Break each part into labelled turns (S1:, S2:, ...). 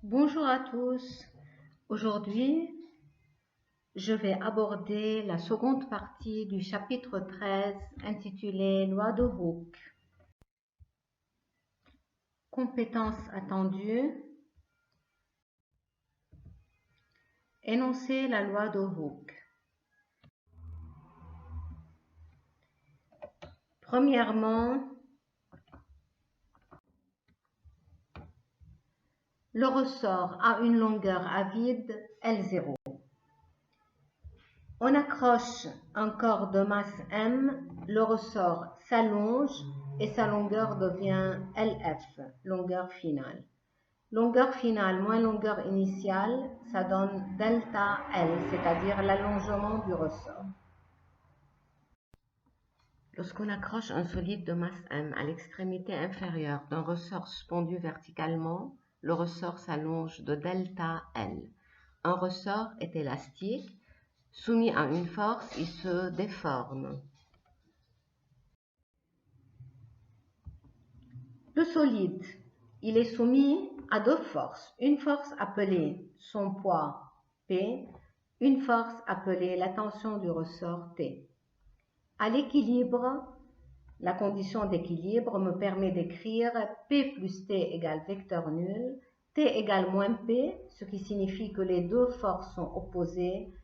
S1: Bonjour à tous. Aujourd'hui, je vais aborder la seconde partie du chapitre 13 intitulé Loi de Hooke. Compétences attendues. Énoncer la loi de Hooke. Premièrement, le ressort a une longueur à vide L0. On accroche un corps de masse M, le ressort s'allonge et sa longueur devient LF, longueur finale. Longueur finale moins longueur initiale, ça donne delta L, c'est-à-dire l'allongement du ressort. Lorsqu'on accroche un solide de masse M à l'extrémité inférieure d'un ressort suspendu verticalement, le ressort s'allonge de delta L. Un ressort est élastique. Soumis à une force, il se déforme. Le solide, il est soumis à deux forces. Une force appelée son poids P, une force appelée la tension du ressort T. À l'équilibre, la condition d'équilibre me permet d'écrire P plus T égale vecteur nul, T égale moins P, ce qui signifie que les deux forces sont opposées,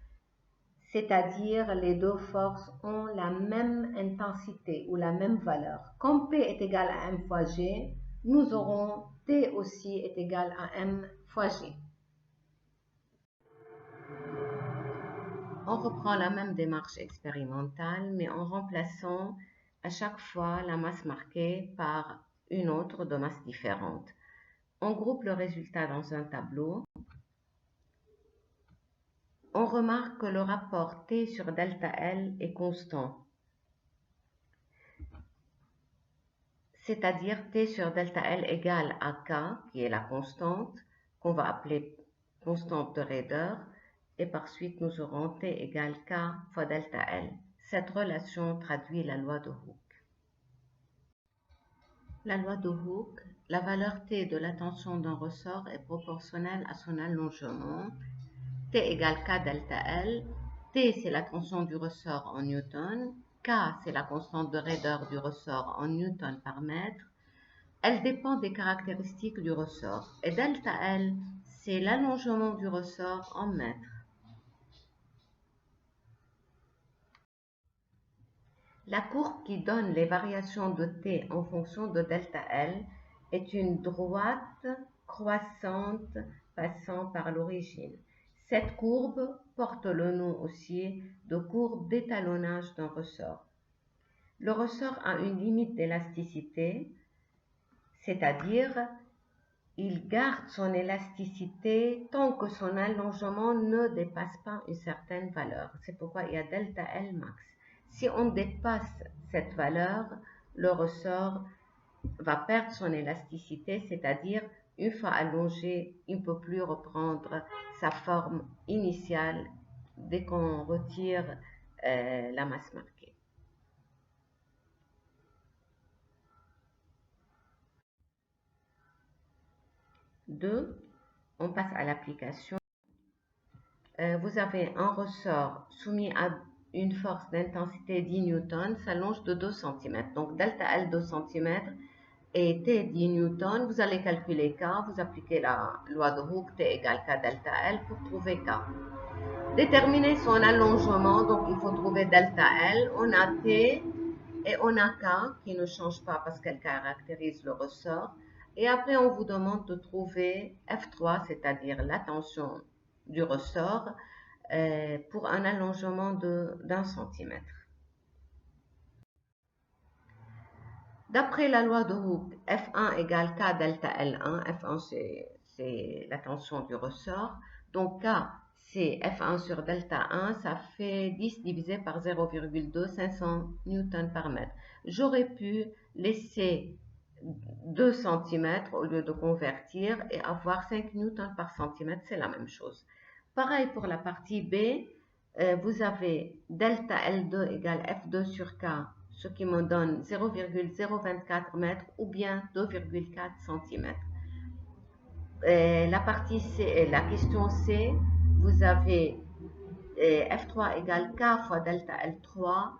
S1: c'est-à-dire les deux forces ont la même intensité ou la même valeur. Comme P est égal à M fois G, nous aurons T aussi est égal à M fois G. On reprend la même démarche expérimentale, mais en remplaçant à chaque fois la masse marquée par une autre de masse différente. On groupe le résultat dans un tableau. On remarque que le rapport T sur delta L est constant, c'est-à-dire T sur delta L égale à K, qui est la constante, qu'on va appeler constante de raideur, et par suite nous aurons T égale K fois delta L. Cette relation traduit la loi de Hooke. La loi de Hooke, la valeur T de la tension d'un ressort est proportionnelle à son allongement. T égale K delta L. T, c'est la tension du ressort en newton. K, c'est la constante de raideur du ressort en newton par mètre. Elle dépend des caractéristiques du ressort. Et delta L, c'est l'allongement du ressort en mètres. La courbe qui donne les variations de T en fonction de delta L est une droite croissante passant par l'origine. Cette courbe porte le nom aussi de courbe d'étalonnage d'un ressort. Le ressort a une limite d'élasticité, c'est-à-dire il garde son élasticité tant que son allongement ne dépasse pas une certaine valeur. C'est pourquoi il y a delta L max. Si on dépasse cette valeur, le ressort va perdre son élasticité, c'est-à-dire une fois allongé, il ne peut plus reprendre sa forme initiale dès qu'on retire la masse marquée. Deux, on passe à l'application. Vous avez un ressort soumis à une force d'intensité 10 newtons s'allonge de 2 cm. Donc delta L 2 cm et T 10 newtons. Vous allez calculer K, vous appliquez la loi de Hooke, T égale K delta L pour trouver K. Déterminer son allongement, donc il faut trouver delta L. On a T et on a K qui ne change pas parce qu'elle caractérise le ressort. Et après, on vous demande de trouver F3, c'est-à-dire la tension du ressort, pour un allongement d'1 cm. D'après la loi de Hooke, F1 égale K delta L1. F1, c'est la tension du ressort. Donc, K, c'est F1 sur delta 1. Ça fait 10 divisé par 0,2, 500 newtons par mètre. J'aurais pu laisser 2 cm au lieu de convertir et avoir 5 newtons par centimètre. C'est la même chose. Pareil pour la partie B. Vous avez delta L2 égale F2 sur K, ce qui me donne 0,024 mètres ou bien 2,4 cm. La partie C, la question C, vous avez F3 égale K fois delta L3.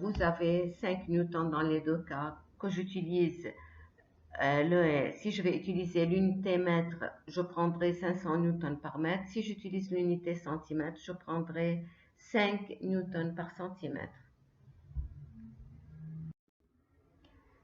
S1: Vous avez 5 newtons dans les deux cas. Que j'utilise si je vais utiliser l'unité mètre, je prendrai 500 newtons par mètre. Si j'utilise l'unité centimètre, je prendrai 5 newtons par centimètre.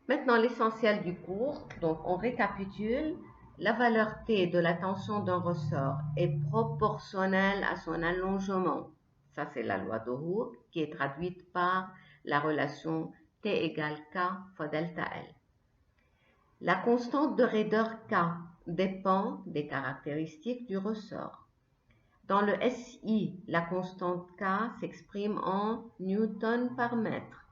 S1: Maintenant, l'essentiel du cours. Donc, on récapitule. La valeur T de la tension d'un ressort est proportionnelle à son allongement. Ça, c'est la loi de Hooke qui est traduite par la relation T égale K fois delta L. La constante de raideur K dépend des caractéristiques du ressort. Dans le SI, la constante K s'exprime en newton par mètre.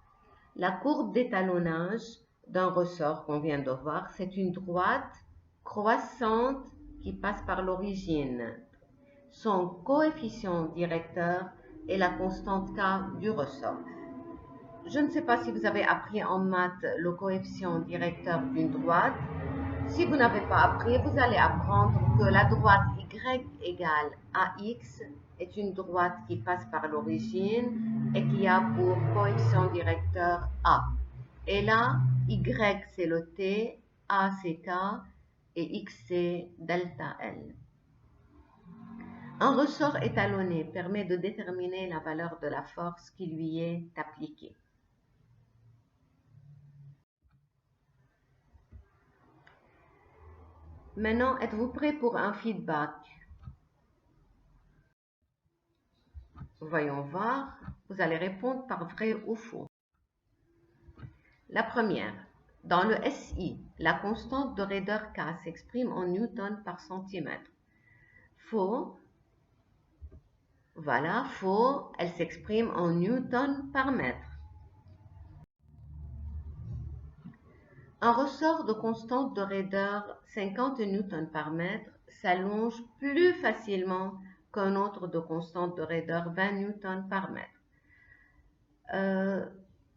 S1: La courbe d'étalonnage d'un ressort qu'on vient de voir, c'est une droite croissante qui passe par l'origine. Son coefficient directeur est la constante K du ressort. Je ne sais pas si vous avez appris en maths le coefficient directeur d'une droite. Si vous n'avez pas appris, vous allez apprendre que la droite y égale ax est une droite qui passe par l'origine et qui a pour coefficient directeur a. Et là, y c'est le t, a c'est k et x c'est delta L. Un ressort étalonné permet de déterminer la valeur de la force qui lui est appliquée. Maintenant, êtes-vous prêt pour un feedback? Voyons voir. Vous allez répondre par vrai ou faux. La première. Dans le SI, la constante de raideur K s'exprime en newton par centimètre. Faux. Voilà, faux. Elle s'exprime en newton par mètre. Un ressort de constante de raideur 50 newtons par mètre s'allonge plus facilement qu'un autre de constante de raideur 20 newtons par mètre.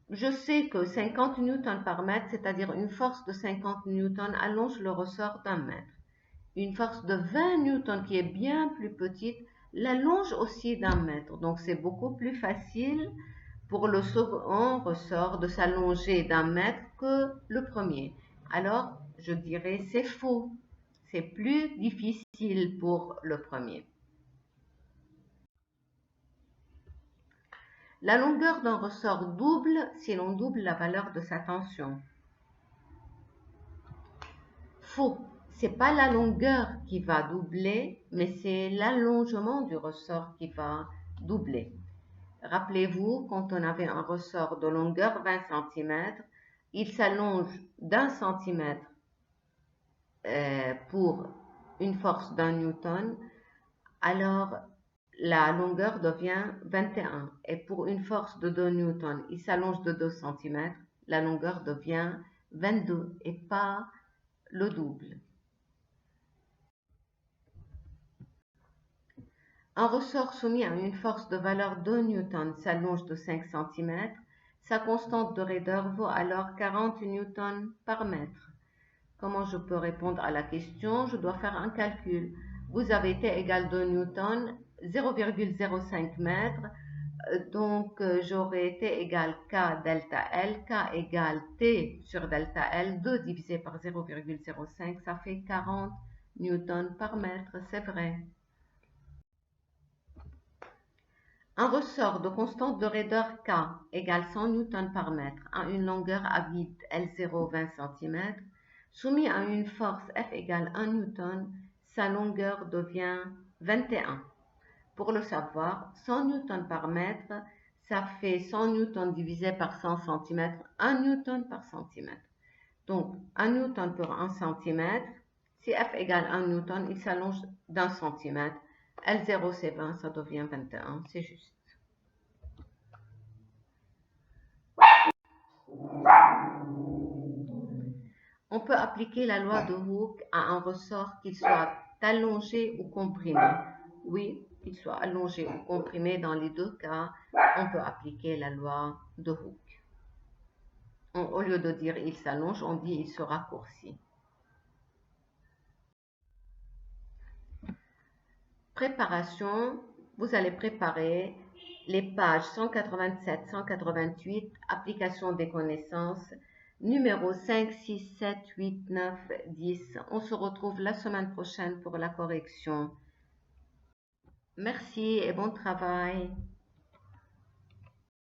S1: Je sais que 50 newtons par mètre, c'est-à-dire une force de 50 newtons, allonge le ressort d'un mètre. Une force de 20 newtons qui est bien plus petite l'allonge aussi d'un mètre. Donc c'est beaucoup plus facile pour le second ressort de s'allonger d'un mètre que le premier. Alors, je dirais c'est faux. C'est plus difficile pour le premier. La longueur d'un ressort double si l'on double la valeur de sa tension. Faux. C'est pas la longueur qui va doubler, mais c'est l'allongement du ressort qui va doubler. Rappelez-vous, quand on avait un ressort de longueur 20 cm, il s'allonge d'1 cm pour une force d'1 newton, alors la longueur devient 21. Et pour une force de 2 newtons, il s'allonge de 2 cm, la longueur devient 22 et pas le double. Un ressort soumis à une force de valeur 2 newtons s'allonge de 5 cm. Sa constante de raideur vaut alors 40 newtons par mètre. Comment je peux répondre à la question? Je dois faire un calcul. Vous avez T égale 2 newtons, 0,05 mètres. Donc, j'aurai T égale K delta L. K égale T sur delta L. 2 divisé par 0,05, ça fait 40 newtons par mètre. C'est vrai. Un ressort de constante de raideur K égale 100 newtons par mètre à une longueur à vide L0 20 cm, soumis à une force F égale 1 newton, sa longueur devient 21. Pour le savoir, 100 newtons par mètre, ça fait 100 newtons divisé par 100 cm, 1 newton par centimètre. Donc, 1 newton pour 1 cm, si F égale 1 newton, il s'allonge d'1 cm. L0 c'est 20, ça devient 21, c'est juste. On peut appliquer la loi de Hooke à un ressort qu'il soit allongé ou comprimé. Oui, qu'il soit allongé ou comprimé, dans les deux cas, on peut appliquer la loi de Hooke. Au lieu de dire il s'allonge, on dit il se raccourcit. Préparation, vous allez préparer les pages 187-188, application des connaissances, numéro 5, 6, 7, 8, 9, 10. On se retrouve la semaine prochaine pour la correction. Merci et bon travail.